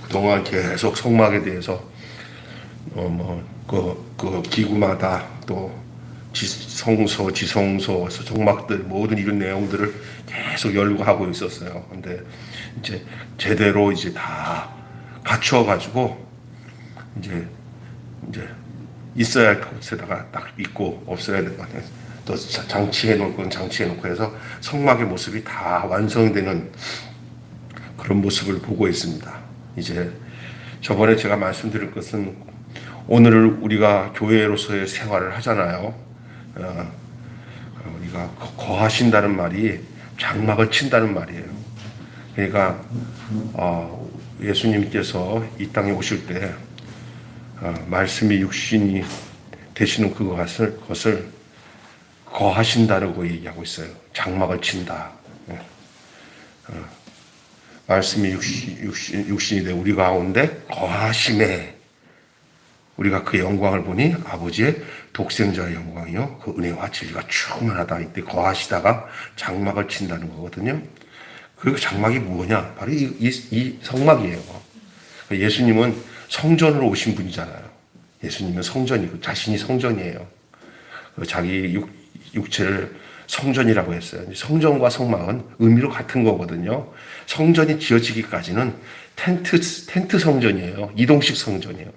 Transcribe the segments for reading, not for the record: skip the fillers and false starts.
그동안 계속 성막에 대해서 그 기구마다 또 성소, 지성소, 성막들 모든 이런 내용들을 계속 열거하고 있었어요. 근데 이제 제대로 이제 다 갖추어 가지고 이제 있어야 할 곳에다가 딱 있고 없어야 될 것 같아요. 또 장치해 놓을 건 장치해 놓고 해서 성막의 모습이 다 완성되는 그런 모습을 보고 있습니다. 이제 저번에 제가 말씀드릴 것은 오늘 우리가 교회로서의 생활을 하잖아요. 우리가 거하신다는 말이 장막을 친다는 말이에요. 그러니까 예수님께서 이 땅에 오실 때 말씀이 육신이 되시는 그것을 거하신다라고 얘기하고 있어요. 장막을 친다. 말씀이 육신이 돼 우리 가운데 거하심에 우리가 그 영광을 보니 아버지의 독생자의 영광이요 그 은혜와 진리가 충만하다. 이때 거하시다가 장막을 친다는 거거든요. 그 장막이 뭐냐? 바로 이 성막이에요. 예수님은 성전으로 오신 분이잖아요. 예수님은 성전이고 자신이 성전이에요. 자기 육체를 성전이라고 했어요. 성전과 성막은 의미로 같은 거거든요. 성전이 지어지기까지는 텐트 성전이에요. 이동식 성전이에요.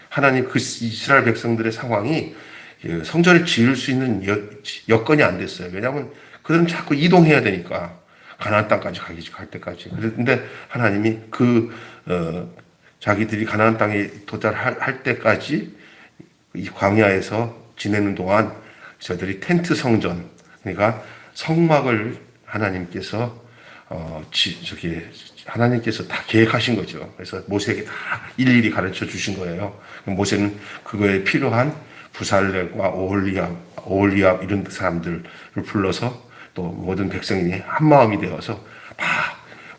하나님 그 이스라엘 백성들의 상황이 성전을 지을 수 있는 여건이 안 됐어요. 왜냐하면 그들은 자꾸 이동해야 되니까 가나안 땅까지 갈 때까지. 그런데 하나님이 자기들이 가나안 땅에 도달할 때까지 이 광야에서 지내는 동안 저들이 텐트 성전, 그러니까 성막을 하나님께서 하나님께서 다 계획하신 거죠. 그래서 모세에게 다 일일이 가르쳐 주신 거예요. 모세는 그거에 필요한 부살렙과 오홀리압 이런 사람들을 불러서 또 모든 백성이 한 마음이 되어서 다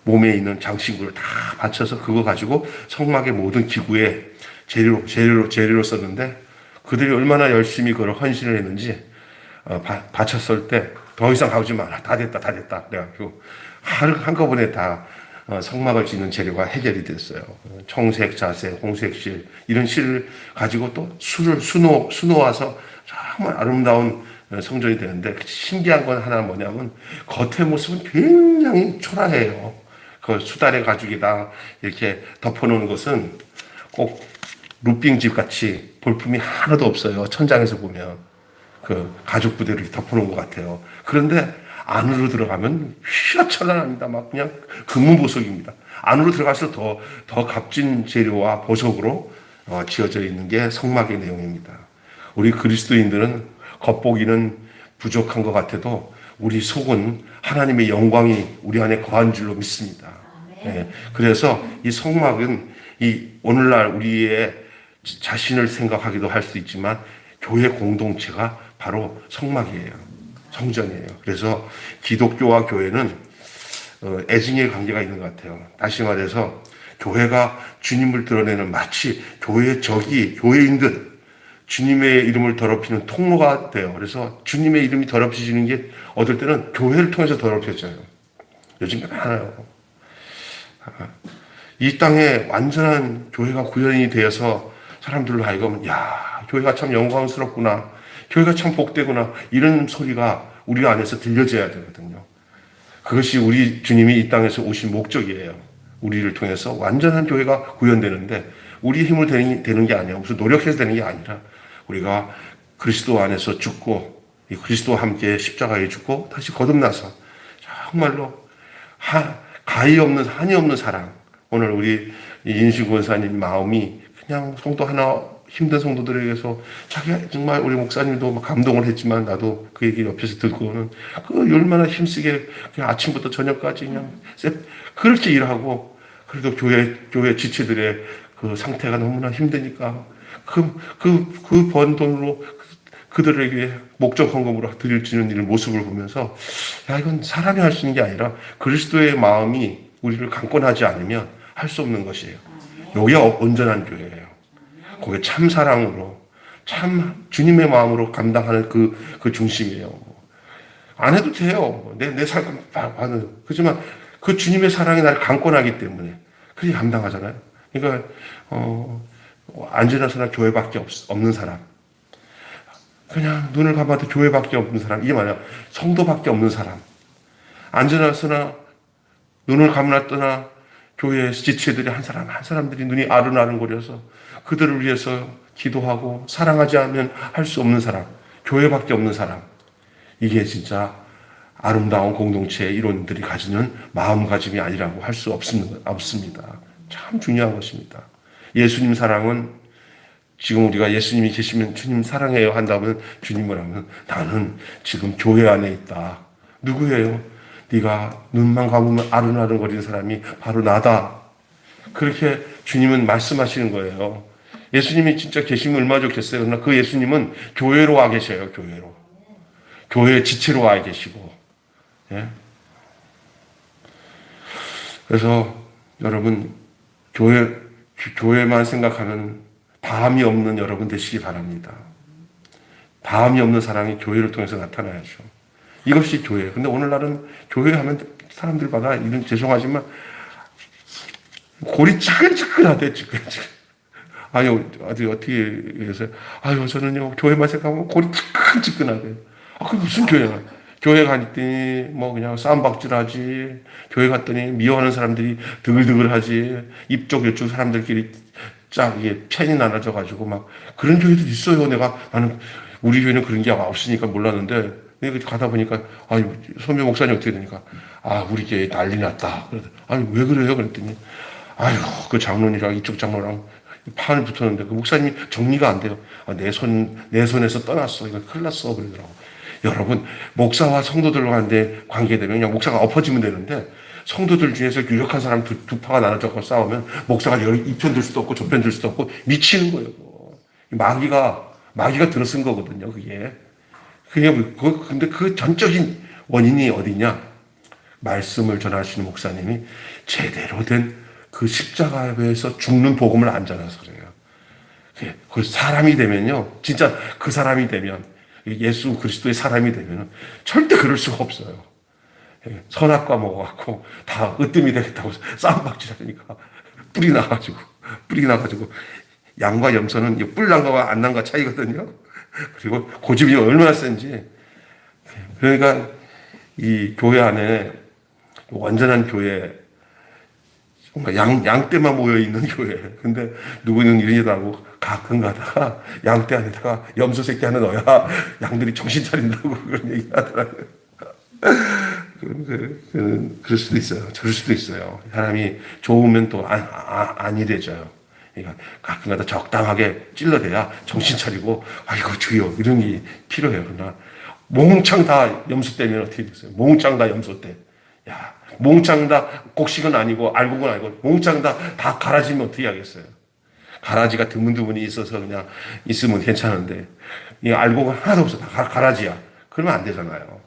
몸에 있는 장신구를 다 바쳐서 그거 가지고 성막의 모든 기구에 재료로 썼는데 그들이 얼마나 열심히 그걸 헌신을 했는지 바쳤을 때 더 이상 가지 마라. 다 됐다. 그래가지고 한꺼번에 다 성막을 짓는 재료가 해결이 됐어요. 청색, 자색, 홍색 실 이런 실을 가지고 또 수놓아서 정말 아름다운 성전이 되는데 신기한 건 하나 뭐냐면 겉의 모습은 굉장히 초라해요. 그 수달의 가죽에다 이렇게 덮어놓은 것은 꼭 루빙집 같이 볼품이 하나도 없어요. 천장에서 보면 그 가죽 부대로 덮어놓은 것 같아요. 그런데 안으로 들어가면 휘어찬란합니다. 막 그냥 금은보석입니다. 안으로 들어가서 더 값진 재료와 보석으로 지어져 있는 게 성막의 내용입니다. 우리 그리스도인들은 겉보기는 부족한 것 같아도 우리 속은 하나님의 영광이 우리 안에 거한 줄로 믿습니다. 네. 그래서 이 성막은 오늘날 우리의 자신을 생각하기도 할 수 있지만 교회 공동체가 바로 성막이에요. 성전이에요. 그래서 기독교와 교회는 애증의 관계가 있는 것 같아요. 다시 말해서 교회가 주님을 드러내는 마치 교회의 적이 교회인들 주님의 이름을 더럽히는 통로가 돼요. 그래서 주님의 이름이 더럽혀지는 게 어떨 때는 교회를 통해서 더럽혀져요. 요즘 많아요. 이 땅에 완전한 교회가 구현이 되어서 사람들로 하여금 교회가 참 영광스럽구나. 교회가 참 복되구나. 이런 소리가 우리 안에서 들려져야 되거든요. 그것이 우리 주님이 이 땅에서 오신 목적이에요. 우리를 통해서 완전한 교회가 구현되는데 우리의 힘으로 되는 게 아니야. 무슨 노력해서 되는 게 아니라 우리가 그리스도 안에서 죽고 이 그리스도와 함께 십자가에 죽고 다시 거듭나서 정말로 가히 없는 한이 없는 사랑. 오늘 우리 인식 권사님 마음이 그냥 성도 하나 힘든 성도들에게서 자기가 정말 우리 목사님도 감동을 했지만 나도 그 얘기 옆에서 듣고는 그 얼마나 힘쓰게 그냥 아침부터 저녁까지 그냥 그렇게 일하고 그래도 교회 지체들의 그 상태가 너무나 힘드니까 그 번 돈으로 그들에게 목적 헌금으로 드려지는 일 모습을 보면서 이건 사람이 할 수 있는 게 아니라 그리스도의 마음이 우리를 강권하지 않으면 할 수 없는 것이에요. 여기가 온전한 교회예요. 거기에 참 사랑으로 참 주님의 마음으로 감당하는 그 중심이에요. 안 해도 돼요. 내 삶을 하는. 그렇지만 그 주님의 사랑이 나를 강권하기 때문에 그게 감당하잖아요. 그러니까 안전하서나 교회밖에 없는 사람, 그냥 눈을 감아도 교회밖에 없는 사람, 이게 뭐냐, 성도밖에 없는 사람, 안전하서나 눈을 감았더나 교회에서 지체들이 한 사람들이 눈이 아른아른거려서 그들을 위해서 기도하고 사랑하지 않으면 할 수 없는 사람, 교회밖에 없는 사람, 이게 진짜 아름다운 공동체의 이론들이 가지는 마음가짐이 아니라고 할 수 없습니다. 참 중요한 것입니다. 예수님 사랑은, 지금 우리가 예수님이 계시면 주님 사랑해요 한다면 주님을 하면 나는 지금 교회 안에 있다. 누구예요? 네가 눈만 감으면 아른아른거리는 사람이 바로 나다. 그렇게 주님은 말씀하시는 거예요. 예수님이 진짜 계시면 얼마나 좋겠어요. 그러나 그 예수님은 교회로 와 계셔요. 교회로. 교회 지체로 와 계시고. 예? 그래서 여러분 교회만 생각하면 다함이 없는 여러분 되시기 바랍니다. 다함이 없는 사랑이 교회를 통해서 나타나야죠. 이것이 교회예요. 근데 오늘날은 교회 하면 사람들마다 이런 죄송하지만 골이 찌끈찌끈하대, 찌끈찌끈. 아니, 어떻게 해서, 저는요, 교회만 생각하면 골이 찌끈찌끈하대. 그게 무슨 교회야? 교회 갔더니, 그냥 싸움박질하지. 교회 갔더니 미워하는 사람들이 드글드글하지. 이쪽, 이쪽 사람들끼리 이게 편이 나눠져가지고 그런 교회도 있어요. 나는, 우리 교회는 그런 게 없으니까 몰랐는데, 내가 가다 보니까, 선배 목사님 어떻게 되니까, 우리 교회 난리 났다. 왜 그래요? 그랬더니, 그 장로님이랑 이쪽 장로랑 판을 붙었는데 그 목사님 정리가 안 돼요. 내 손에서 떠났어. 이거 큰일 났어. 그러더라고. 여러분, 목사와 성도들 간에 관계되면 그냥 목사가 엎어지면 되는데 성도들 중에서 유력한 사람 두 파가 나눠져서 싸우면 목사가 이 편 들 수도 없고 저 편 들 수도 없고 미치는 거예요. 마귀가 들어쓴 거거든요. 근데 그 전적인 원인이 어디냐? 말씀을 전하시는 목사님이 제대로 된 그 십자가에서 죽는 복음을 안 전해서 그래요. 그 사람이 되면요, 진짜 그 사람이 되면, 예수 그리스도의 사람이 되면 절대 그럴 수가 없어요. 선악과 먹어갖고 다 으뜸이 되겠다고 싸움박질 하니까 뿔이 나가지고 양과 염소는 뿔 난 거와 안 난 거 차이거든요. 그리고 고집이 얼마나 센지. 그러니까 이 교회 안에 완전한 교회, 정말 양떼만 모여있는 교회. 근데 누구는 이러냐고 가끔 가다가 양떼 안에다가 염소 새끼 하나 넣어야 양들이 정신 차린다고 그런 얘기 하더라고요. 그럴 수도 있어요. 저럴 수도 있어요. 사람이 좋으면 또 안일해져요. 그러니까 가끔 가다 적당하게 찔러대야 정신 차리고, 아이고 주여, 이런 게 필요해요. 그러나 몽창 다 염소 떼면 어떻게 됐어요? 몽창 다 염소 떼. 몽창 다 곡식은 아니고 알곡은 아니고 몽창 다 가라지면 어떻게 하겠어요? 가라지가 드문드문이 있어서 그냥 있으면 괜찮은데 이 알곡은 하나도 없어. 다 가라지야. 그러면 안 되잖아요.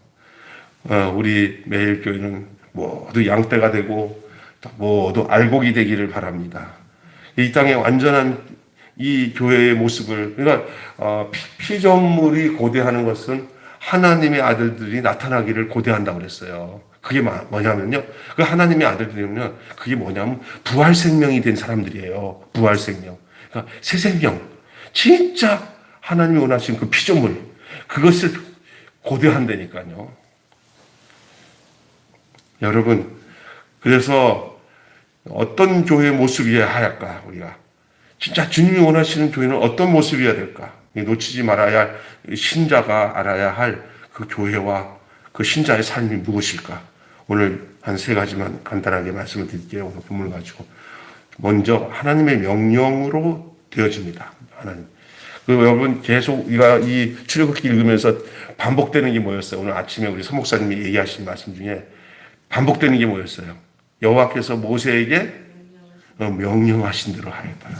우리 매일교회는 모두 양떼가 되고 모두 알곡이 되기를 바랍니다. 이 땅에 완전한 이 교회의 모습을, 그러니까 피조물이 고대하는 것은 하나님의 아들들이 나타나기를 고대한다고 그랬어요. 그게 뭐냐면요, 그 하나님의 아들들이면 그게 뭐냐면 부활 생명이 된 사람들이에요. 부활 생명. 그러니까 새 생명. 진짜 하나님이 원하시는 그 피조물, 그것을 고대한다니까요. 여러분, 그래서 어떤 교회의 모습이어야 할까? 우리가 진짜 주님이 원하시는 교회는 어떤 모습이어야 될까? 놓치지 말아야 할, 신자가 알아야 할 그 교회와 그 신자의 삶이 무엇일까? 오늘 한 3가지만 간단하게 말씀을 드릴게요. 오늘 본문을 가지고. 먼저 하나님의 명령으로 되어집니다. 하나님. 여러분 계속 우리가 이 출애굽기 읽으면서 반복되는 게 뭐였어요? 오늘 아침에 우리 서 목사님이 얘기하신 말씀 중에 반복되는 게 뭐였어요? 여호와께서 모세에게 명령하신 대로 하였다.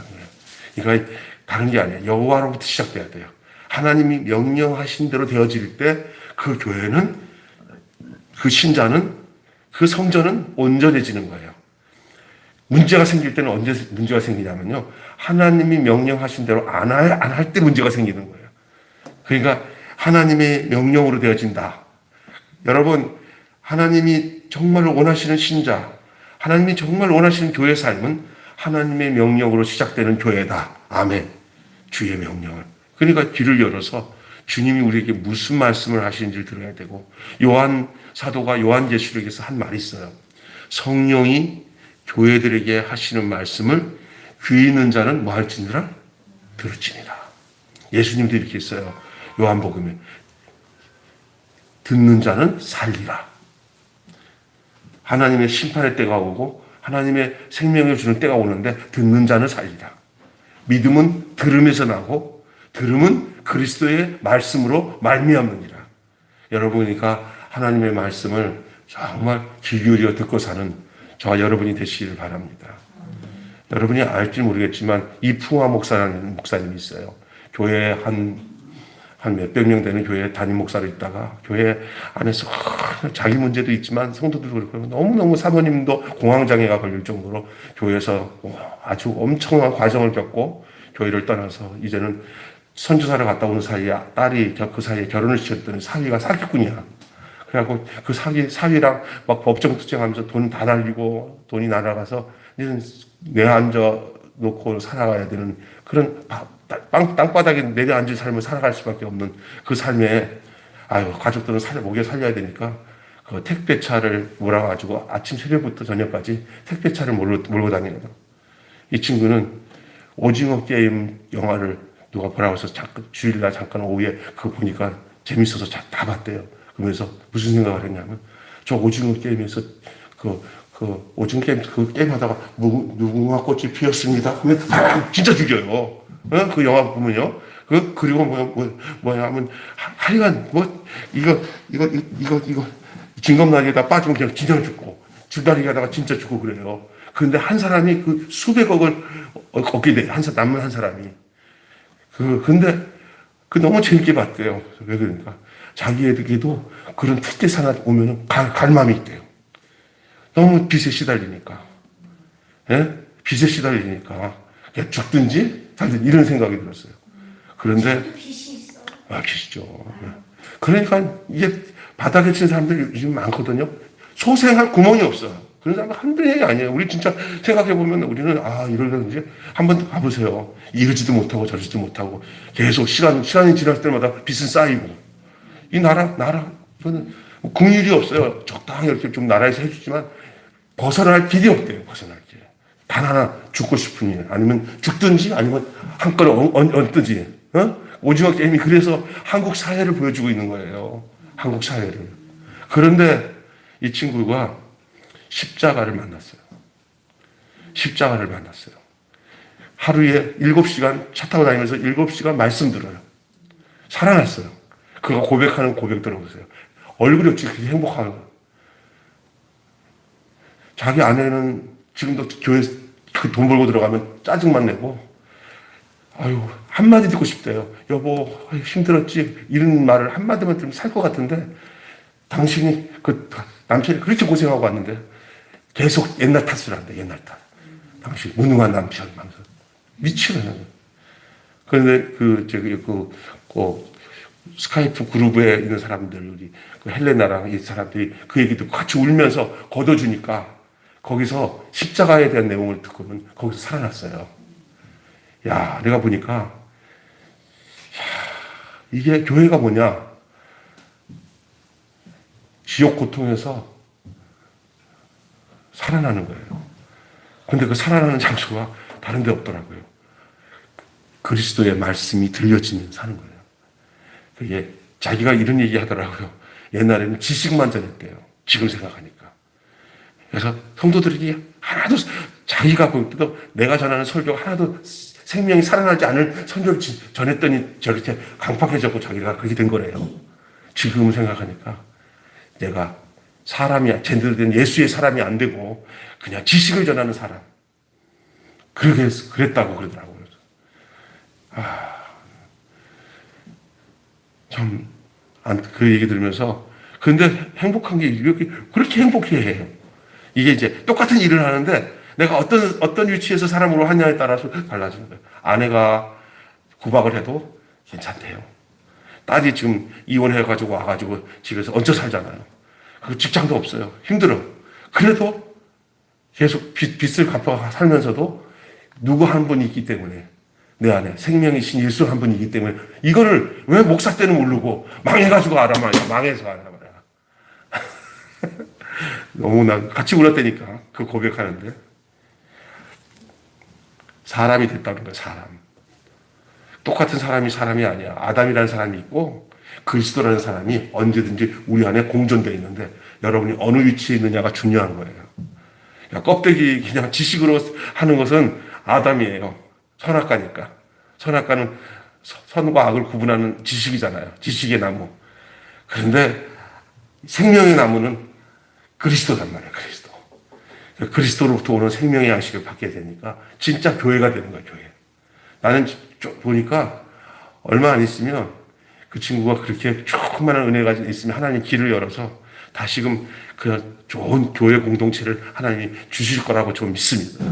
그러니까 다른 게 아니에요. 여호와로부터 시작돼야 돼요. 하나님이 명령하신 대로 되어질 때 그 교회는, 그 신자는, 그 성전은 온전해지는 거예요. 문제가 생길 때는 언제 문제가 생기냐면요, 하나님이 명령하신 대로 안 할 때 문제가 생기는 거예요. 그러니까 하나님의 명령으로 되어진다. 여러분, 하나님이 정말로 원하시는 신자, 하나님이 정말 원하시는 교회 삶은 하나님의 명령으로 시작되는 교회다. 아멘. 주의 명령을. 그러니까 귀를 열어서 주님이 우리에게 무슨 말씀을 하시는지를 들어야 되고, 요한 사도가 요한계시록에서 한 말이 있어요. 성령이 교회들에게 하시는 말씀을 귀 있는 자는 뭐 할지니라? 들을지니라. 예수님도 이렇게 했어요. 요한복음에 듣는 자는 살리라. 하나님의 심판의 때가 오고 하나님의 생명을 주는 때가 오는데 듣는 자는 살리라. 믿음은 들음에서 나고 들음은 그리스도의 말씀으로 말미암느니라. 여러분이니까 하나님의 말씀을 정말 귀 기울여 듣고 사는 저와 여러분이 되시기를 바랍니다. 여러분이 알지 모르겠지만 이풍화 목사라는 목사님이 있어요. 교회에 한 몇백 명 되는 교회 담임 목사로 있다가 교회 안에서 자기 문제도 있지만 성도들도 그렇고 너무너무 사모님도 공황장애가 걸릴 정도로 교회에서 아주 엄청난 과정을 겪고 교회를 떠나서 이제는 선교사를 갔다 오는 사이에 딸이 그 사이에 결혼을 시켰더니 사위가 사기꾼이야. 그래갖고 그 사위랑 막 법정 투쟁하면서 돈 다 날리고 돈이 날아가서 이제는 내앉아 놓고 살아가야 되는 그런 땅바닥에 내려앉은 삶을 살아갈 수밖에 없는 그 삶에 가족들은 목에 살려야 되니까 그 택배차를 몰아가지고 아침 새벽부터 저녁까지 택배차를 몰고 다니는 거예요. 이 친구는 오징어 게임 영화를 누가 보라고 해서 주일날 잠깐 오후에 그거 보니까 재밌어서 다 봤대요. 그러면서 무슨 생각을 했냐면 저 오징어 게임에서 그 오징어 게임 그 게임 하다가 무궁화 꽃이 피었습니다. 그러면 진짜 죽여요. 그 영화 보면요. 그리고 뭐야 하면 하여간 이거 진검다리에다 빠지면 그냥 진짜 죽고 줄다리기 하다가 진짜 죽고 그래요. 그런데 한 사람이 그 수백억을 얻게 돼. 남은 한 사람이. 근데 너무 재밌게 봤대요. 왜 그러니까 자기에게도 그런 특대사 하나 오면은 갈망이 있대요. 너무 빚에 시달리니까. 예? 빚에 시달리니까. 죽든지 살든지 이런 생각이 들었어요. 그런데, 빚이죠. 그러니까 이게 바닥에 친 사람들이 요즘 많거든요. 소생할 구멍이 없어요. 그런 사람은 한두 명이 아니에요. 우리 진짜 생각해보면 우리는, 이러는지 한번 가보세요. 이러지도 못하고 저러지도 못하고 계속 시간이 지날 때마다 빚은 쌓이고. 이 나라, 이거는 긍휼이 없어요. 적당히 이렇게 좀 나라에서 해주지만 벗어날 길이 없대요. 벗어날 길. 단 하나 죽고 싶은 일. 아니면 죽든지 아니면 한 건을 얹든지. 오징어 게임이 그래서 한국 사회를 보여주고 있는 거예요. 한국 사회를. 그런데 이 친구가 십자가를 만났어요. 십자가를 만났어요. 하루에 7시간 차 타고 다니면서 7시간 말씀 들어요. 살아났어요. 그가 고백하는 고백 들어보세요. 얼굴이 어찌 그렇게 행복한 거예요. 자기 아내는 지금도 교회 그 돈 벌고 들어가면 짜증만 내고, 한마디 듣고 싶대요. 여보, 힘들었지? 이런 말을 한마디만 들으면 살 것 같은데, 당신이, 남편이 그렇게 고생하고 왔는데, 계속 옛날 탓을 한대, 옛날 탓. 당신, 무능한 남편, 하면서. 미치겠네. 그런데 스카이프 그룹에 있는 사람들, 헬레나랑 이 사람들이 그 얘기 듣고 같이 울면서 걷어주니까, 거기서 십자가에 대한 내용을 듣고는 거기서 살아났어요. 내가 보니까, 이게 교회가 뭐냐? 지옥 고통에서 살아나는 거예요. 근데 그 살아나는 장소가 다른 데 없더라고요. 그리스도의 말씀이 들려지면 사는 거예요. 그게 자기가 이런 얘기 하더라고요. 옛날에는 지식만 전했대요. 지금 생각하니까. 그래서 성도들이 하나도 자기가 또 내가 전하는 설교가 하나도 생명이 살아나지 않을 설교를 전했더니 저렇게 강팍해졌고 자기가 그렇게 된 거래요. 지금 생각하니까 내가 제대로 된 예수의 사람이 안 되고 그냥 지식을 전하는 사람. 그랬다고 그러더라고요. 참, 그 얘기 들으면서 근데 행복한 게 이렇게 그렇게 행복해 해요. 이게 이제 똑같은 일을 하는데 내가 어떤 위치에서 사람으로 하냐에 따라서 달라지는 거예요. 아내가 구박을 해도 괜찮대요. 딸이 지금 이혼해가지고 와가지고 집에서 얹혀 살잖아요. 그 직장도 없어요. 힘들어. 그래도 계속 빚을 갚아 살면서도 누구 한 분이 있기 때문에, 내 안에 생명이신 예수 한 분이 있기 때문에, 이거를 왜 목사 때는 모르고 망해가지고 알아 말이야. 망해서 알아 말이야. 너무나 같이 울었다니까, 그 고백하는데. 사람이 됐다는 거야, 사람. 똑같은 사람이 아니야. 아담이라는 사람이 있고 그리스도라는 사람이 언제든지 우리 안에 공존되어 있는데, 여러분이 어느 위치에 있느냐가 중요한 거예요. 껍데기 그냥 지식으로 하는 것은 아담이에요. 선악과니까. 선악과는 선과 악을 구분하는 지식이잖아요. 지식의 나무. 그런데 생명의 나무는 그리스도란 말이에요. 그리스도. 그리스도로부터 오는 생명의 양식을 받게 되니까 진짜 교회가 되는 거예요. 교회. 나는 보니까 얼마 안 있으면 그 친구가 그렇게 조그마한 은혜가 있으면 하나님 길을 열어서 다시금 그 좋은 교회 공동체를 하나님이 주실 거라고 좀 믿습니다.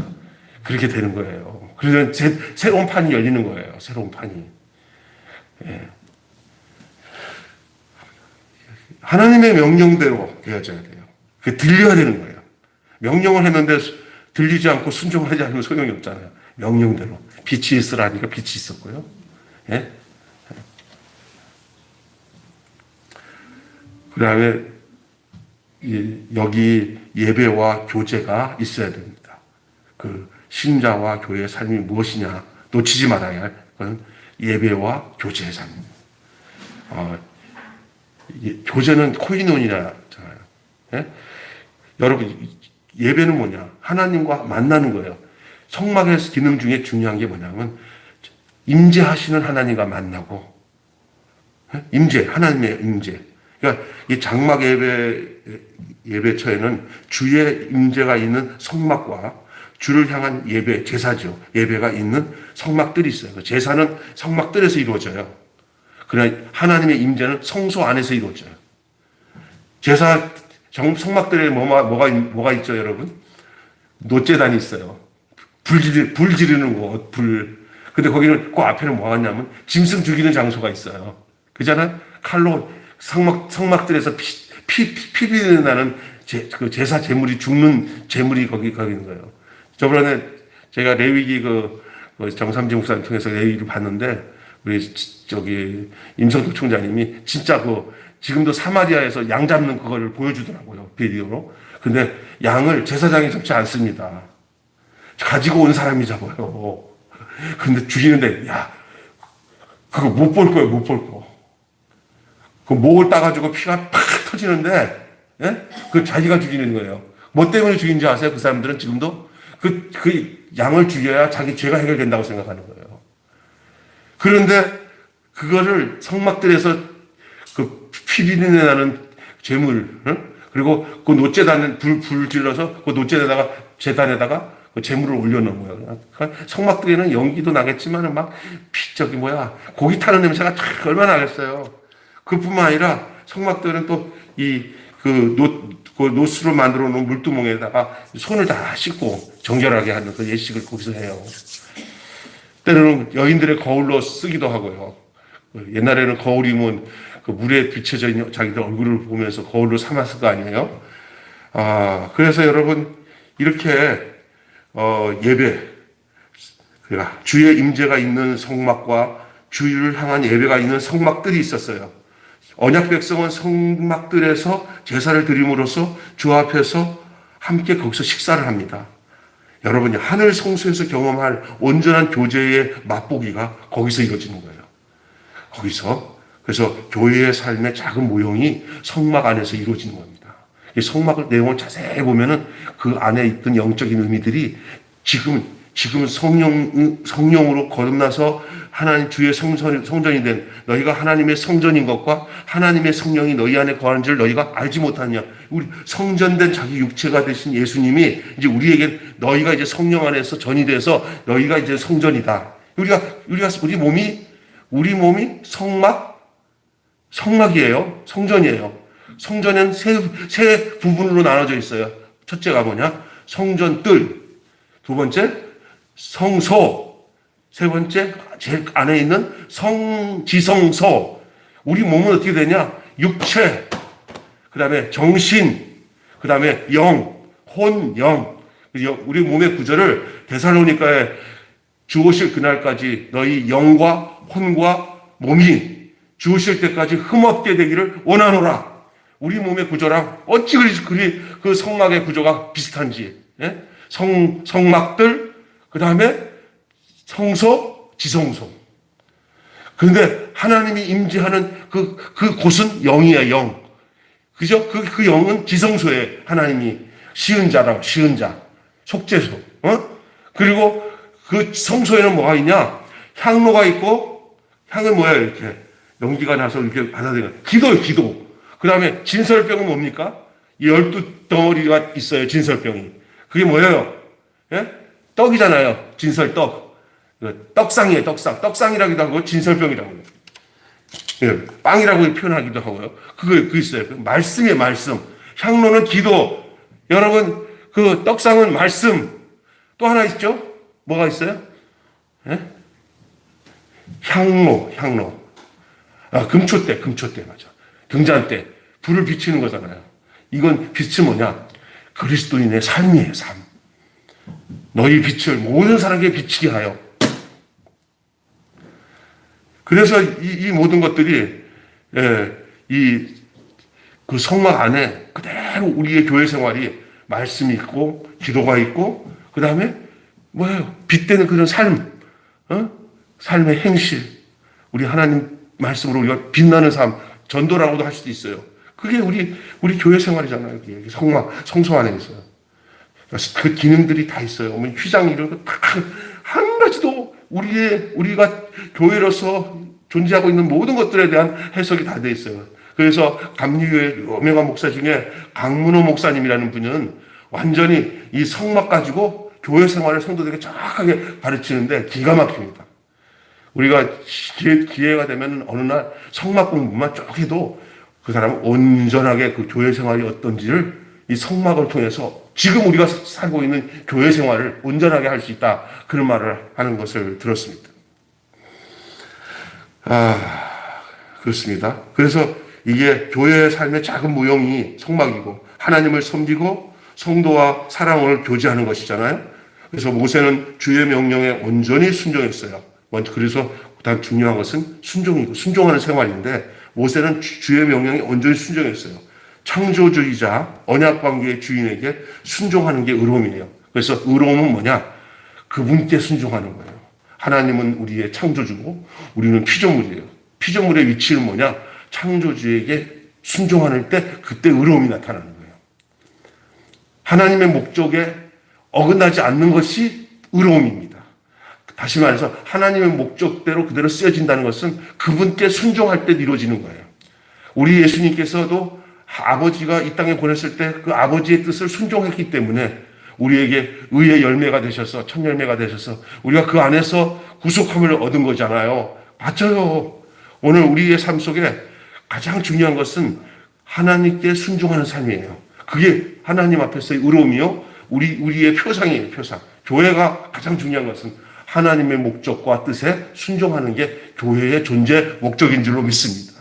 그렇게 되는 거예요. 그래서 새로운 판이 열리는 거예요. 새로운 판이. 예. 하나님의 명령대로 되어져야 돼요. 그게 들려야 되는 거예요. 명령을 했는데 들리지 않고 순종하지 않으면 소용이 없잖아요. 명령대로. 빛이 있으라니까 빛이 있었고요. 예? 그 다음에 여기 예배와 교제가 있어야 됩니다. 그 신자와 교회의 삶이 무엇이냐 놓치지 말아야 할 그건 예배와 교제의 삶입니다. 교제는 코이노니아잖아요. 예? 여러분, 예배는 뭐냐? 하나님과 만나는 거예요. 성막의 기능 중에 중요한 게 뭐냐면 임재하시는 하나님과 만나고, 임재, 하나님의 임재. 그러니까 이 장막 예배처에는 주의 임재가 있는 성막과 주를 향한 예배, 제사죠. 예배가 있는 성막들이 있어요. 제사는 성막들에서 이루어져요. 그러나 하나님의 임재는 성소 안에서 이루어져요. 제사 성막들에 뭐가 있죠, 여러분? 노제단이 있어요. 불 지르는 곳, 불. 근데 거기는 그 앞에는 뭐가 있냐면 짐승 죽이는 장소가 있어요. 그잖아요? 칼로 성막들에서 피비는 나는 그 제사 제물이 죽는 제물이 거기 있는 거예요. 저번에 제가 레위기 정삼지 목사님 통해서 레위기를 봤는데, 우리 임성덕 총장님이 진짜 지금도 사마리아에서 양 잡는 그거를 보여주더라고요. 비디오로. 근데 양을 제사장이 잡지 않습니다. 가지고 온 사람이 잡아요. 근데 죽이는데, 그거 못 볼 거예요, 못 볼 거. 그 목을 따가지고 피가 팍 터지는데, 예? 그 자기가 죽이는 거예요. 뭐 때문에 죽인지 아세요? 그 사람들은 지금도? 그 양을 죽여야 자기 죄가 해결된다고 생각하는 거예요. 그런데 그거를 성막들에서 그 피비린내 나는 재물, 그리고 그 노제단에 불 질러서 그 노제단에다가 제단에다가 그 재물을 올려놓은 거예요. 성막들에는 연기도 나겠지만 고기 타는 냄새가 얼마나 나겠어요. 그뿐만 아니라 성막들은 또 노스로 만들어 놓은 물두멍에다가 손을 다 씻고 정결하게 하는 그 예식을 거기서 해요. 때로는 여인들의 거울로 쓰기도 하고요. 옛날에는 거울이면 그 물에 비춰져 있는 자기들 얼굴을 보면서 거울로 삼았을 거 아니에요? 그래서 여러분, 이렇게, 예배, 그러니까 주의 임재가 있는 성막과 주를 향한 예배가 있는 성막들이 있었어요. 언약 백성은 성막들에서 제사를 드림으로써 주 앞에서 함께 거기서 식사를 합니다. 여러분이 하늘 성소에서 경험할 온전한 교제의 맛보기가 거기서 이루어지는 거예요. 그래서 교회의 삶의 작은 모형이 성막 안에서 이루어지는 겁니다. 이 성막을 내용을 자세히 보면은 그 안에 있던 영적인 의미들이 지금 성령으로 거듭나서 하나님 주의 성전이 된 너희가 하나님의 성전인 것과 하나님의 성령이 너희 안에 거하는 줄 너희가 알지 못하느냐. 우리 성전된 자기 육체가 되신 예수님이 이제 너희가 이제 성령 안에서 전이 돼서 너희가 이제 성전이다. 우리 몸이 성막이에요. 성전이에요. 성전은 세 부분으로 나눠져 있어요. 첫째가 뭐냐? 성전뜰. 두 번째, 성소. 세 번째, 제일 안에 있는 성지성소. 우리 몸은 어떻게 되냐? 육체, 그 다음에 정신, 그 다음에 영, 혼, 영. 우리 몸의 구절을 데살로니가에 주오실 그날까지 너희 영과 혼과 몸이 주오실 때까지 흠없게 되기를 원하노라. 우리 몸의 구조랑 어찌 그리 그 성막의 구조가 비슷한지. 예? 성막들, 그 다음에 성소, 지성소. 그런데 하나님이 임재하는 그 곳은 영이에요, 영. 그죠? 그 영은 지성소에 하나님이 시은 자, 속죄소. 그리고 그 성소에는 뭐가 있냐? 향로가 있고, 향은 뭐야, 이렇게. 연기가 나서 이렇게 받아들이는. 기도요, 기도. 그 다음에 진설병은 뭡니까? 12덩어리가 있어요, 진설병이. 그게 뭐예요? 예? 떡이잖아요, 진설떡. 떡상이에요, 떡상. 떡상이라기도 하고, 진설병이라고 해요. 예, 빵이라고 표현하기도 하고요. 그거 있어요. 그 말씀이에요, 말씀. 향로는 기도. 여러분, 그 떡상은 말씀. 또 하나 있죠? 뭐가 있어요? 예? 향로. 금초대, 맞아. 등잔대. 불을 비치는 거잖아요. 이건 빛이 뭐냐? 그리스도인의 삶이에요, 삶. 너희 빛을 모든 사람에게 비치게 하여. 그래서 이 모든 것들이, 그 성막 안에 그대로 우리의 교회 생활이 말씀이 있고, 기도가 있고, 그 다음에 뭐예요? 빛되는 그런 삶, 삶의 행실. 우리 하나님 말씀으로 우리가 빛나는 삶, 전도라고도 할 수도 있어요. 그게 우리 교회 생활이잖아요. 그게 성소 안에 있어요. 그 기능들이 다 있어요. 휘장 이런 거 다 한 가지도 우리가 교회로서 존재하고 있는 모든 것들에 대한 해석이 다 돼 있어요. 그래서 감리교회 유명한 목사 중에 강문호 목사님이라는 분은 완전히 이 성막 가지고 교회 생활을 성도들에게 정확하게 가르치는데 기가 막힙니다. 우리가 기회가 되면 어느 날 성막 공부만 쭉 해도 그 사람은 온전하게 그 교회 생활이 어떤지를 이 성막을 통해서 지금 우리가 살고 있는 교회 생활을 온전하게 할 수 있다. 그런 말을 하는 것을 들었습니다. 그렇습니다. 그래서 이게 교회의 삶의 작은 모형이 성막이고 하나님을 섬기고 성도와 사랑을 교제하는 것이잖아요. 그래서 모세는 주의 명령에 온전히 순종했어요. 그래서 가장 중요한 것은 순종이고 순종하는 생활인데 모세는 주의 명령에 온전히 순종했어요. 창조주의자 언약관계의 주인에게 순종하는 게 의로움이에요. 그래서 의로움은 뭐냐? 그분께 순종하는 거예요. 하나님은 우리의 창조주고 우리는 피조물이에요. 피조물의 위치는 뭐냐? 창조주에게 순종하는 때 그때 의로움이 나타나는 거예요. 하나님의 목적에 어긋나지 않는 것이 의로움입니다. 다시 말해서 하나님의 목적대로 그대로 쓰여진다는 것은 그분께 순종할 때 이루어지는 거예요. 우리 예수님께서도 아버지가 이 땅에 보냈을 때 그 아버지의 뜻을 순종했기 때문에 우리에게 의의 열매가 되셔서 첫 열매가 되셔서 우리가 그 안에서 구속함을 얻은 거잖아요. 맞아요. 오늘 우리의 삶 속에 가장 중요한 것은 하나님께 순종하는 삶이에요. 그게 하나님 앞에서의 의로움이요. 우리의 표상이에요, 표상. 교회가 가장 중요한 것은 하나님의 목적과 뜻에 순종하는 게 교회의 존재 목적인 줄로 믿습니다.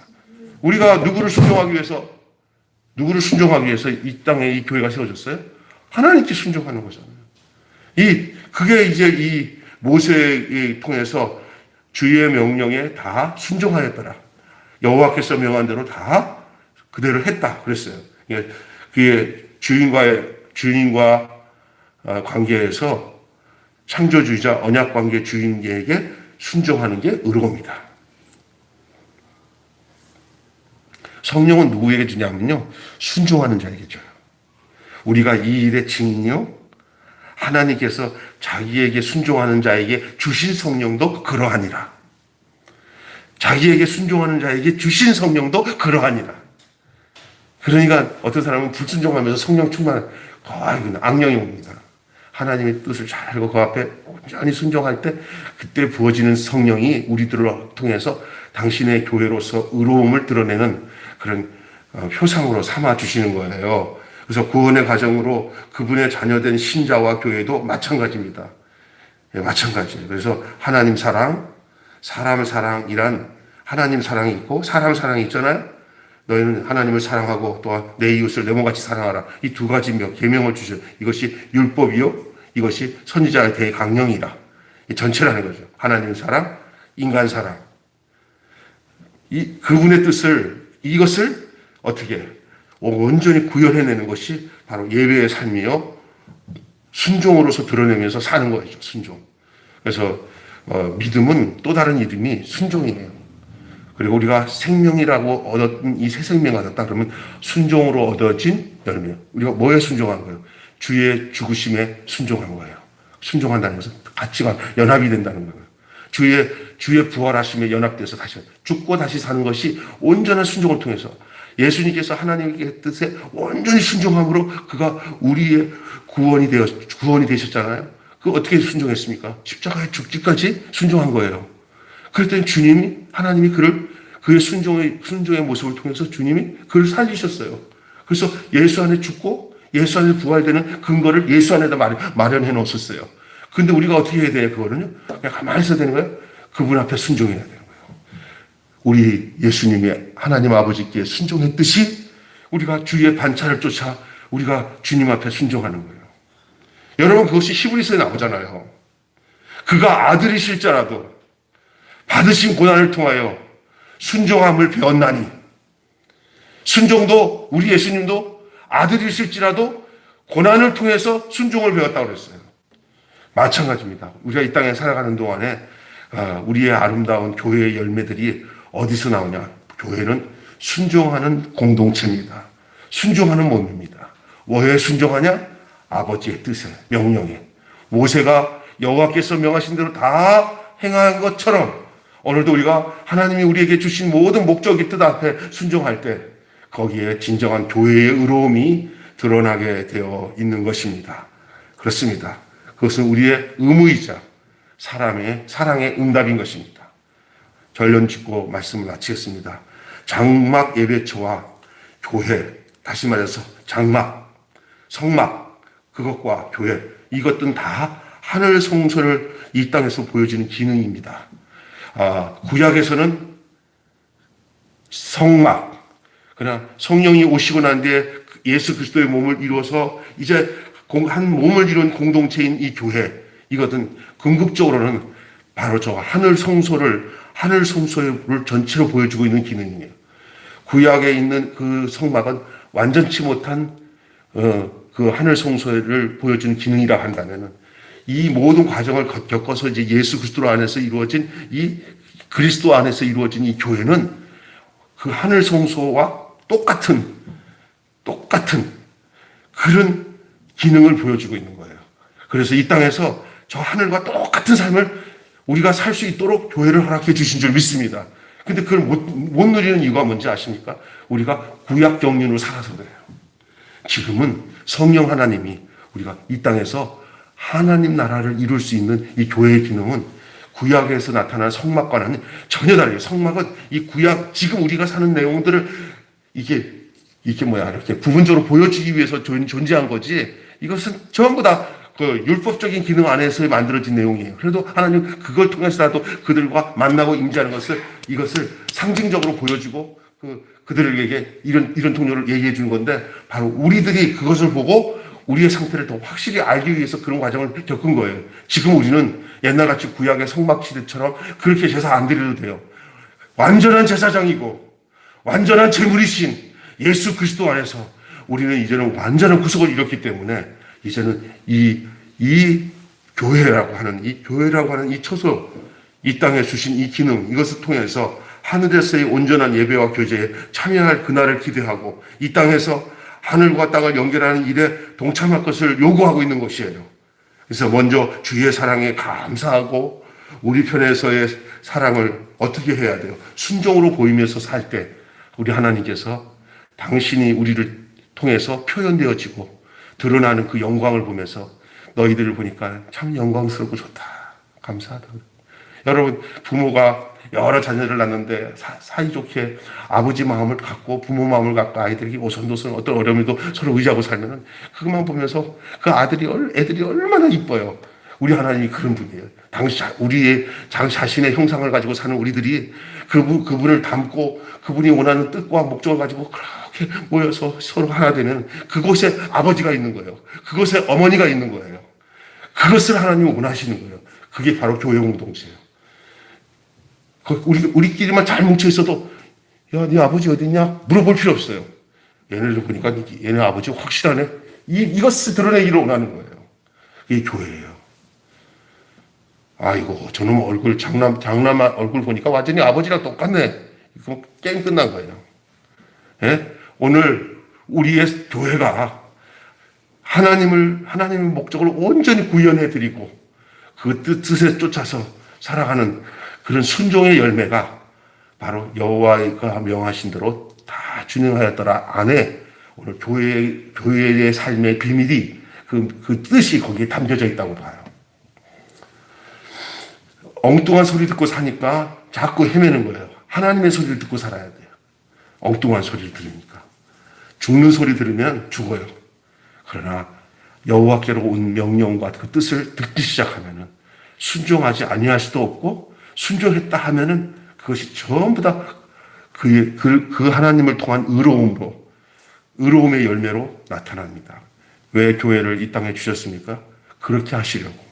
우리가 누구를 순종하기 위해서 이 땅에 이 교회가 세워졌어요? 하나님께 순종하는 거잖아요. 그게 이제 이 모세를 통해서 주의 명령에 다 순종하였더라. 여호와께서 명한 대로 다 그대로 했다. 그랬어요. 그게 주인과 관계에서 창조주의자 언약관계 주인에게 순종하는 게 의로움이다. 성령은 누구에게 주냐면요. 순종하는 자에게 줘요. 우리가 이 일의 증인이요. 하나님께서 자기에게 순종하는 자에게 주신 성령도 그러하니라. 자기에게 순종하는 자에게 주신 성령도 그러하니라. 그러니까 어떤 사람은 불순종하면서 성령 충만, 악령이 옵니다. 하나님의 뜻을 잘 알고 그 앞에 온전히 순종할 때 그때 부어지는 성령이 우리들을 통해서 당신의 교회로서 의로움을 드러내는 그런 표상으로 삼아 주시는 거예요. 그래서 구원의 과정으로 그분의 자녀된 신자와 교회도 마찬가지입니다. 마찬가지예요. 그래서 하나님 사랑, 사람 사랑이란 하나님 사랑이 있고 사람 사랑이 있잖아요. 너희는 하나님을 사랑하고 또한 내 이웃을 내 몸같이 사랑하라. 이 두 가지 계명을 주셔. 이것이 율법이요, 이것이 선지자의 대강령이다. 이 전체라는 거죠. 하나님 사랑, 인간 사랑. 이 그분의 뜻을, 이것을 어떻게 온전히 구현해내는 것이 바로 예배의 삶이요, 순종으로서 드러내면서 사는 거죠. 순종. 그래서 믿음은 또 다른 이름이 순종이에요. 그리고 우리가 생명이라고 얻었던 이 새 생명 얻었다 그러면 순종으로 얻어진 열매. 우리가 뭐에 순종한 거예요? 주의 죽으심에 순종한 거예요. 순종한다는 것은 가치가 연합이 된다는 거예요. 주의 부활하심에 연합돼서 다시 죽고 다시 사는 것이 온전한 순종을 통해서 예수님께서 하나님의 뜻에 온전히 순종함으로 그가 우리의 구원이 되셨잖아요. 그 어떻게 순종했습니까? 십자가에 죽기까지 순종한 거예요. 그랬더니 하나님이 그의 순종의 모습을 통해서 주님이 그를 살리셨어요. 그래서 예수 안에 죽고 예수 안에 부활되는 근거를 예수 안에다 마련해 놓으셨어요. 근데 우리가 어떻게 해야 돼요? 그거는요? 그냥 가만히 있어야 되는 거예요? 그분 앞에 순종해야 되는 거예요. 우리 예수님이 하나님 아버지께 순종했듯이 우리가 주의 반찬을 쫓아 우리가 주님 앞에 순종하는 거예요. 여러분, 그것이 히브리서에 나오잖아요. 그가 아들이실지라도 받으신 고난을 통하여 순종함을 배웠나니, 순종도 우리 예수님도 아들이실지라도 고난을 통해서 순종을 배웠다고 그랬어요. 마찬가지입니다. 우리가 이 땅에 살아가는 동안에 우리의 아름다운 교회의 열매들이 어디서 나오냐? 교회는 순종하는 공동체입니다. 순종하는 몸입니다. 뭐에 순종하냐? 아버지의 뜻에, 명령에. 모세가 여호와께서 명하신 대로 다 행한 것처럼 오늘도 우리가 하나님이 우리에게 주신 모든 목적의 뜻 앞에 순종할 때 거기에 진정한 교회의 의로움이 드러나게 되어 있는 것입니다. 그렇습니다. 그것은 우리의 의무이자 사랑의 응답인 것입니다. 결론 짓고 말씀을 마치겠습니다. 장막 예배처와 교회, 다시 말해서 장막, 성막, 그것과 교회, 이것들은 다 하늘 성소를 이 땅에서 보여주는 기능입니다. 구약에서는 성막, 그냥 성령이 오시고 난 뒤에 예수 그리스도의 몸을 이루어서 이제 한 몸을 이룬 공동체인 이 교회, 이것은 궁극적으로는 바로 저 하늘 성소를 전체로 보여주고 있는 기능이에요. 구약에 있는 그 성막은 완전치 못한 그 하늘 성소를 보여주는 기능이라 한다면은 이 모든 과정을 겪어서 이제 예수 그리스도 안에서 이루어진 이 그리스도 안에서 이루어진 이 교회는 그 하늘 성소와 똑같은 그런 기능을 보여주고 있는 거예요. 그래서 이 땅에서 저 하늘과 똑같은 삶을 우리가 살 수 있도록 교회를 허락해 주신 줄 믿습니다. 근데 그걸 못 누리는 이유가 뭔지 아십니까? 우리가 구약 경륜으로 살아서 그래요. 지금은 성령 하나님이 우리가 이 땅에서 하나님 나라를 이룰 수 있는 이 교회의 기능은 구약에서 나타난 성막과는 전혀 다르게, 성막은 이 구약, 지금 우리가 사는 내용들을 이렇게 부분적으로 보여주기 위해서 존재한 거지, 이것은 전부 다 그 율법적인 기능 안에서 만들어진 내용이에요. 그래도 하나님 그걸 통해서라도 그들과 만나고 임재하는 이것을 상징적으로 보여주고 그들에게 이런 통로를 얘기해 주는 건데, 바로 우리들이 그것을 보고 우리의 상태를 더 확실히 알기 위해서 그런 과정을 겪은 거예요. 지금 우리는 옛날같이 구약의 성막시대처럼 그렇게 제사 안 드려도 돼요. 완전한 제사장이고 완전한 제물이신 예수 그리스도 안에서 우리는 이제는 완전한 구속을 이뤘기 때문에 이제는 이 교회라고 하는 이 처소, 이 땅에 주신 이 기능, 이것을 통해서 하늘에서의 온전한 예배와 교제에 참여할 그날을 기대하고 이 땅에서 하늘과 땅을 연결하는 일에 동참할 것을 요구하고 있는 것이에요. 그래서 먼저 주의 사랑에 감사하고 우리 편에서의 사랑을 어떻게 해야 돼요? 순종으로 보이면서 살 때 우리 하나님께서 당신이 우리를 통해서 표현되어지고 드러나는 그 영광을 보면서 너희들을 보니까 참 영광스럽고 좋다, 감사하다. 여러분, 부모가 여러 자녀를 낳는데 사이좋게 아버지 마음을 갖고 부모 마음을 갖고 아이들에게 오손도손 어떤 어려움에도 서로 의지하고 살면은 그것만 보면서 그 애들이 얼마나 이뻐요. 우리 하나님이 그런 분이에요. 우리의 자신의 형상을 가지고 사는 우리들이 그분을 닮고 그분이 원하는 뜻과 목적을 가지고 그렇게 모여서 서로 하나 되면 그곳에 아버지가 있는 거예요. 그곳에 어머니가 있는 거예요. 그것을 하나님이 원하시는 거예요. 그게 바로 교회 공동체예요. 우리끼리만 잘 뭉쳐 있어도 야, 네 아버지 어디 있냐? 물어볼 필요 없어요. 얘네를 보니까 얘네 아버지 확실하네. 이것을 드러내기를 원하는 거예요. 이게 교회예요. 아이고, 저놈 얼굴, 장남 얼굴 보니까 완전히 아버지랑 똑같네. 그럼 게임 끝난 거예요. 예? 오늘 우리의 교회가 하나님의 목적을 온전히 구현해드리고 그 뜻에 쫓아서 살아가는 그런 순종의 열매가 바로 여호와가 명하신 대로 다 준행하였더라 안에 오늘 교회의 삶의 비밀이 그 뜻이 거기에 담겨져 있다고 봐요. 엉뚱한 소리 듣고 사니까 자꾸 헤매는 거예요. 하나님의 소리를 듣고 살아야 돼요. 엉뚱한 소리를 들으니까. 죽는 소리 들으면 죽어요. 그러나 여호와께로 온 명령과 그 뜻을 듣기 시작하면은 순종하지 아니할 수도 없고 순종했다 하면은 그것이 전부 다 그 하나님을 통한 의로움의 열매로 나타납니다. 왜 교회를 이 땅에 주셨습니까? 그렇게 하시려고.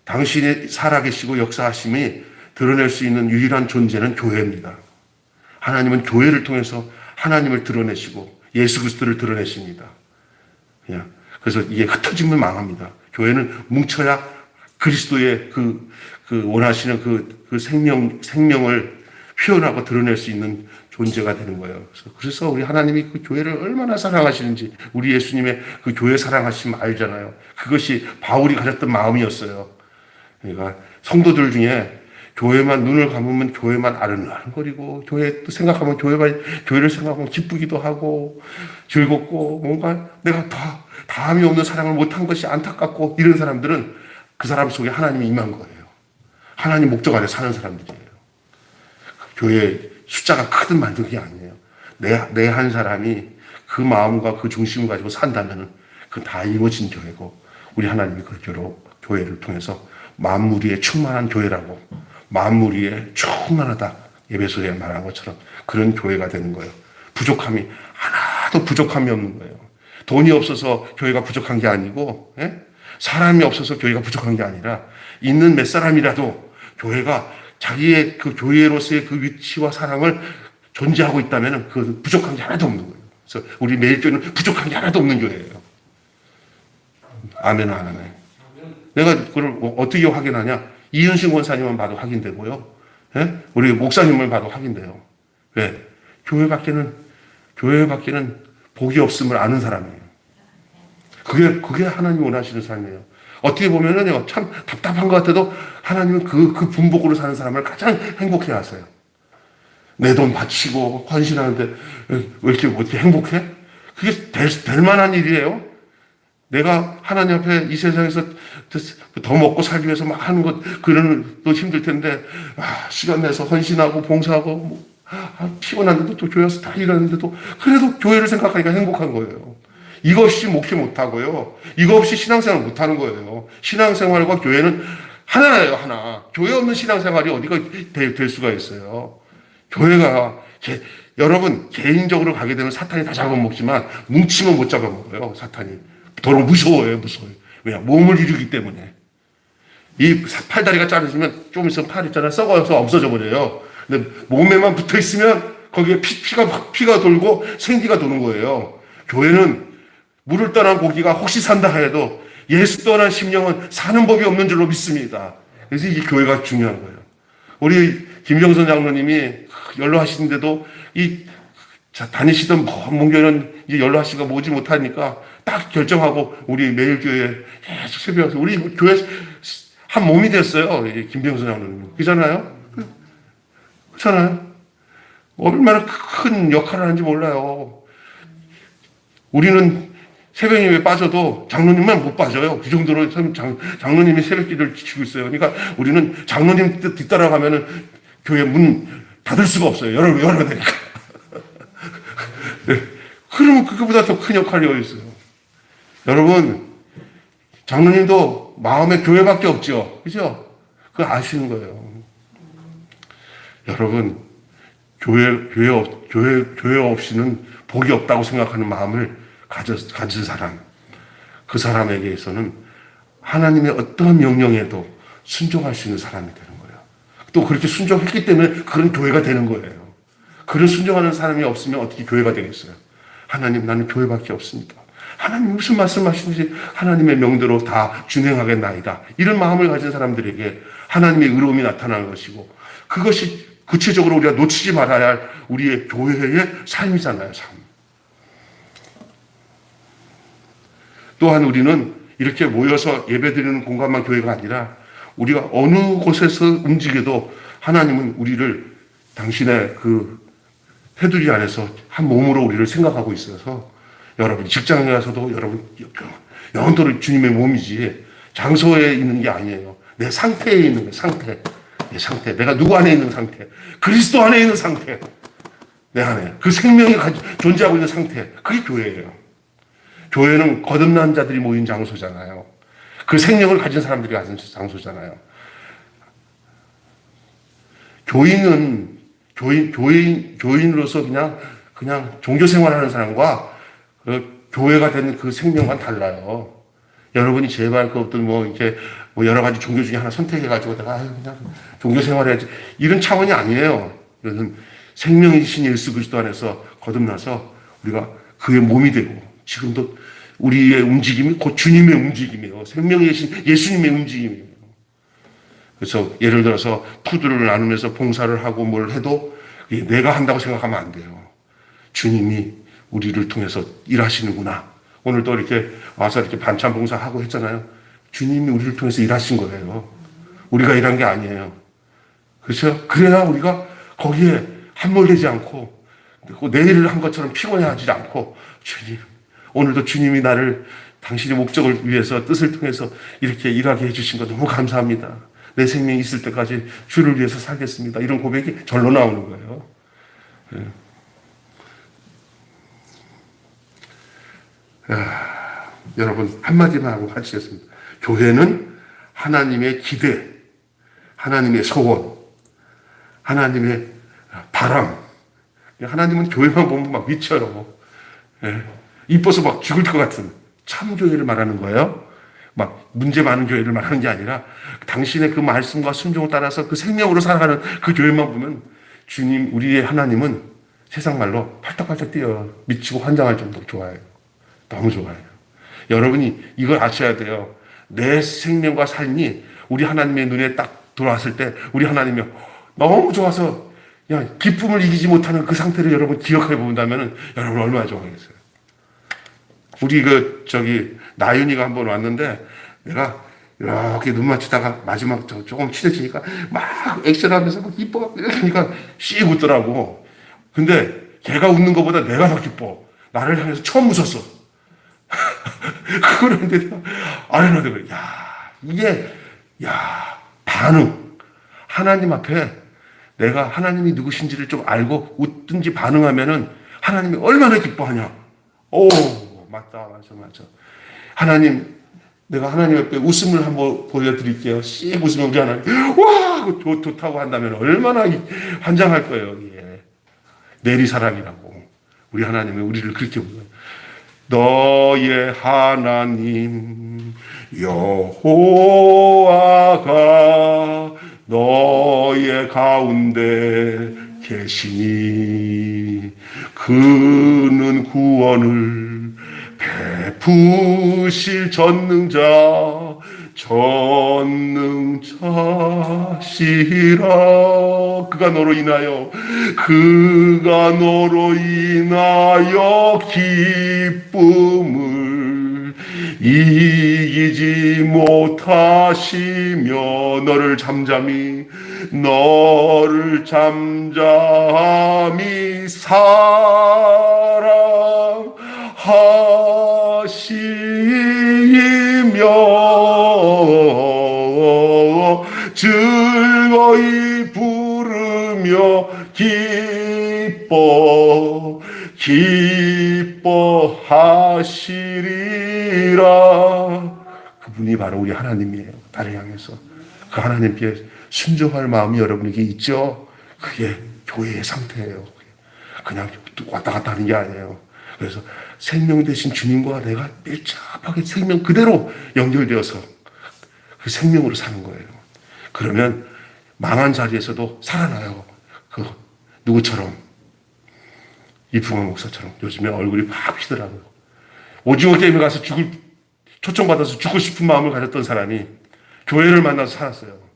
당신이 살아계시고 역사하심이 드러낼 수 있는 유일한 존재는 교회입니다. 하나님은 교회를 통해서 하나님을 드러내시고 예수 그리스도를 드러내십니다. 그래서 이게 흩어지면 망합니다. 교회는 뭉쳐야 그리스도의 그 원하시는 그 생명을 표현하고 드러낼 수 있는 존재가 되는 거예요. 그래서 우리 하나님이 그 교회를 얼마나 사랑하시는지 우리 예수님의 그 교회 사랑하심 알잖아요. 그것이 바울이 가졌던 마음이었어요. 그러니까 성도들 중에 교회만 눈을 감으면 교회만 아른아른거리고 교회 또 생각하면 교회를 생각하면 기쁘기도 하고 즐겁고 뭔가 내가 다함이 없는 사랑을 못한 것이 안타깝고 이런 사람들은 그 사람 속에 하나님이 임한 거예요. 하나님 목적 안에 사는 사람들이에요. 교회 숫자가 크든 말든 게 아니에요. 내 한 사람이 그 마음과 그 중심을 가지고 산다면 그건 다 이루어진 교회고 우리 하나님이 그 교회를 통해서 만물위에 충만한 교회라고 만물위에 충만하다 에베소에 말한 것처럼 그런 교회가 되는 거예요. 하나도 부족함이 없는 거예요. 돈이 없어서 교회가 부족한 게 아니고 사람이 없어서 교회가 부족한 게 아니라 있는 몇 사람이라도 교회가 자기의 그 교회로서의 그 위치와 사랑을 존재하고 있다면 그 부족한 게 하나도 없는 거예요. 그래서 우리 매일교회는 부족한 게 하나도 없는 교회예요. 아멘, 안 하네. 내가 그걸 어떻게 확인하냐? 이현신 권사님만 봐도 확인되고요. 우리 목사님을 봐도 확인돼요. 왜? 교회밖에는 복이 없음을 아는 사람이에요. 그게 하나님 원하시는 삶이에요. 어떻게 보면은요, 참 답답한 것 같아도 하나님은 그 분복으로 사는 사람을 가장 행복해 하세요. 내 돈 바치고 헌신하는데 왜 이렇게 행복해? 그게 될 만한 일이에요. 내가 하나님 앞에 이 세상에서 더 먹고 살기 위해서 막 하는 것, 그런 또 힘들 텐데, 시간 내서 헌신하고 봉사하고, 피곤한데도 또 교회 와서 다 일하는데도, 그래도 교회를 생각하니까 행복한 거예요. 이거 없이 목회 못하고요. 이거 없이 신앙생활 못하는 거예요. 신앙생활과 교회는 하나예요, 하나. 교회 없는 신앙생활이 어디가 될 수가 있어요. 교회가, 여러분, 개인적으로 가게 되면 사탄이 다 잡아먹지만, 뭉치면 못 잡아먹어요, 사탄이. 더러 무서워요. 왜냐? 몸을 이루기 때문에. 이 팔다리가 자르지면 좀 있으면 팔 있잖아요. 썩어서 없어져 버려요. 근데 몸에만 붙어 있으면 거기에 피가 돌고 생기가 도는 거예요. 교회는 물을 떠난 고기가 혹시 산다 해도 예수 떠난 심령은 사는 법이 없는 줄로 믿습니다. 그래서 이게 교회가 중요한 거예요. 우리 김병선 장로님이 연로하시는데도 다니시던 먼 교회는 이제 연로하시가 모지 못하니까 딱 결정하고 우리 매일교회에 계속 새벽에 우리 교회 한 몸이 됐어요. 김병선 장로님. 그렇잖아요? 그렇잖아요? 얼마나 큰 역할을 하는지 몰라요. 우리는 새벽 예배 빠져도 장로님만 못 빠져요. 그 정도로 장로님이 새벽 기도를 지키고 있어요. 그러니까 우리는 장로님 뒤따라가면은 교회 문 닫을 수가 없어요. 열어야 되니까. 네. 그러면 그거보다 더 큰 역할이 어디 있어요? 여러분, 장로님도 마음에 교회밖에 없죠. 그죠? 그거 아시는 거예요. 여러분, 교회 없이는 복이 없다고 생각하는 마음을 가진 사람, 그 사람에게서는 하나님의 어떠한 명령에도 순종할 수 있는 사람이 되는 거예요. 또 그렇게 순종했기 때문에 그런 교회가 되는 거예요. 그런 순종하는 사람이 없으면 어떻게 교회가 되겠어요? 하나님, 나는 교회밖에 없습니다. 하나님 무슨 말씀하시는지 하나님의 명대로 다 준행하겠나이다. 이런 마음을 가진 사람들에게 하나님의 의로움이 나타나는 것이고, 그것이 구체적으로 우리가 놓치지 말아야 할 우리의 교회의 삶이잖아요, 삶. 또한 우리는 이렇게 모여서 예배드리는 공간만 교회가 아니라 우리가 어느 곳에서 움직여도 하나님은 우리를 당신의 그 테두리 안에서 한 몸으로 우리를 생각하고 있어서, 여러분 직장에 가서도 여러분 영원토록 주님의 몸이지 장소에 있는 게 아니에요. 내 상태에 있는 거예요. 상태. 내 상태. 내가 누구 안에 있는 상태. 그리스도 안에 있는 상태. 내 안에. 그 생명이 존재하고 있는 상태. 그게 교회예요. 교회는 거듭난 자들이 모인 장소잖아요. 그 생명을 가진 사람들이 가진 장소잖아요. 교인으로서 그냥 종교 생활하는 사람과 그 교회가 된 그 생명과는 달라요. 여러분이 제발 그 어떤 여러 가지 종교 중에 하나 선택해가지고 내가 그냥 종교 생활해야지, 이런 차원이 아니에요. 이것은 생명이신 예수 그리스도 안에서 거듭나서 우리가 그의 몸이 되고, 지금도 우리의 움직임이 곧 주님의 움직임이에요. 생명이신 예수님의 움직임이에요. 그래서 예를 들어서 푸드를 나누면서 봉사를 하고 뭘 해도 내가 한다고 생각하면 안 돼요. 주님이 우리를 통해서 일하시는구나. 오늘도 이렇게 와서 이렇게 반찬 봉사하고 했잖아요. 주님이 우리를 통해서 일하신 거예요. 우리가 일한 게 아니에요. 그렇죠? 그래야 우리가 거기에 함몰되지 않고 내일을 한 것처럼 피곤해하지 않고, 주님, 오늘도 주님이 나를 당신의 목적을 위해서 뜻을 통해서 이렇게 일하게 해주신 거 너무 감사합니다. 내 생명이 있을 때까지 주를 위해서 살겠습니다. 이런 고백이 절로 나오는 거예요. 네. 여러분 한마디만 하고 하시겠습니다. 교회는 하나님의 기대, 하나님의 소원, 하나님의 바람. 하나님은 교회만 보면 막 미쳐요. 예. 이뻐서 막 죽을 것 같은 참 교회를 말하는 거예요. 막 문제 많은 교회를 말하는 게 아니라 당신의 그 말씀과 순종을 따라서 그 생명으로 살아가는 그 교회만 보면, 주님, 우리의 하나님은 세상 말로 팔딱팔딱 뛰어 미치고 환장할 정도로 좋아해요. 너무 좋아요. 여러분이 이걸 아셔야 돼요. 내 생명과 삶이 우리 하나님의 눈에 딱 들어왔을 때 우리 하나님이 너무 좋아서 기쁨을 이기지 못하는 그 상태를 여러분 기억해 본다면 여러분 얼마나 좋아하겠어요. 우리 나윤이가 한번 왔는데 내가 이렇게 눈 맞추다가 마지막 조금 친해지니까 막 액션하면서 막 이뻐 이렇게 하니까 씩 웃더라고. 근데 걔가 웃는 것보다 내가 더 기뻐. 나를 향해서 처음 웃었어. 그런데 아련하게 그래. 이게 반응. 하나님 앞에 내가 하나님이 누구신지를 좀 알고 웃든지 반응하면은 하나님이 얼마나 기뻐하냐. 오, 맞다. 하나님, 내가 하나님 앞에 웃음을 한번 보여드릴게요. 씩 웃으면 우리 하나님, 와! 좋다고 한다면 얼마나 환장할 거예요. 예. 내리사랑이라고. 우리 하나님은 우리를 그렇게 불러요. 너의 하나님 여호와가 너의 가운데 계시니 그는 구원을 베푸실 전능자시라. 그가 너로 인하여 기쁨을 이기지 못하시며 너를 잠잠히 사랑하시며 즐거이 부르며 기뻐하시리라. 그분이 그분이 바로 우리 하나님이에요. 나를 향해서. 그 하나님께 순종할 마음이 여러분에게 있죠? 그게 교회의 상태예요. 그냥 왔다 갔다 하는 게 아니에요. 그래서 생명 되신 주님과 내가 밀접하게 생명 그대로 연결되어서 그 생명으로 사는 거예요. 그러면 망한 자리에서도 살아나요. 그 누구처럼? 이풍원 목사처럼 요즘에 얼굴이 팍 휘더라고요. 오징어 게임에 가서 초청받아서 죽고 싶은 마음을 가졌던 사람이 교회를 만나서 살았어요.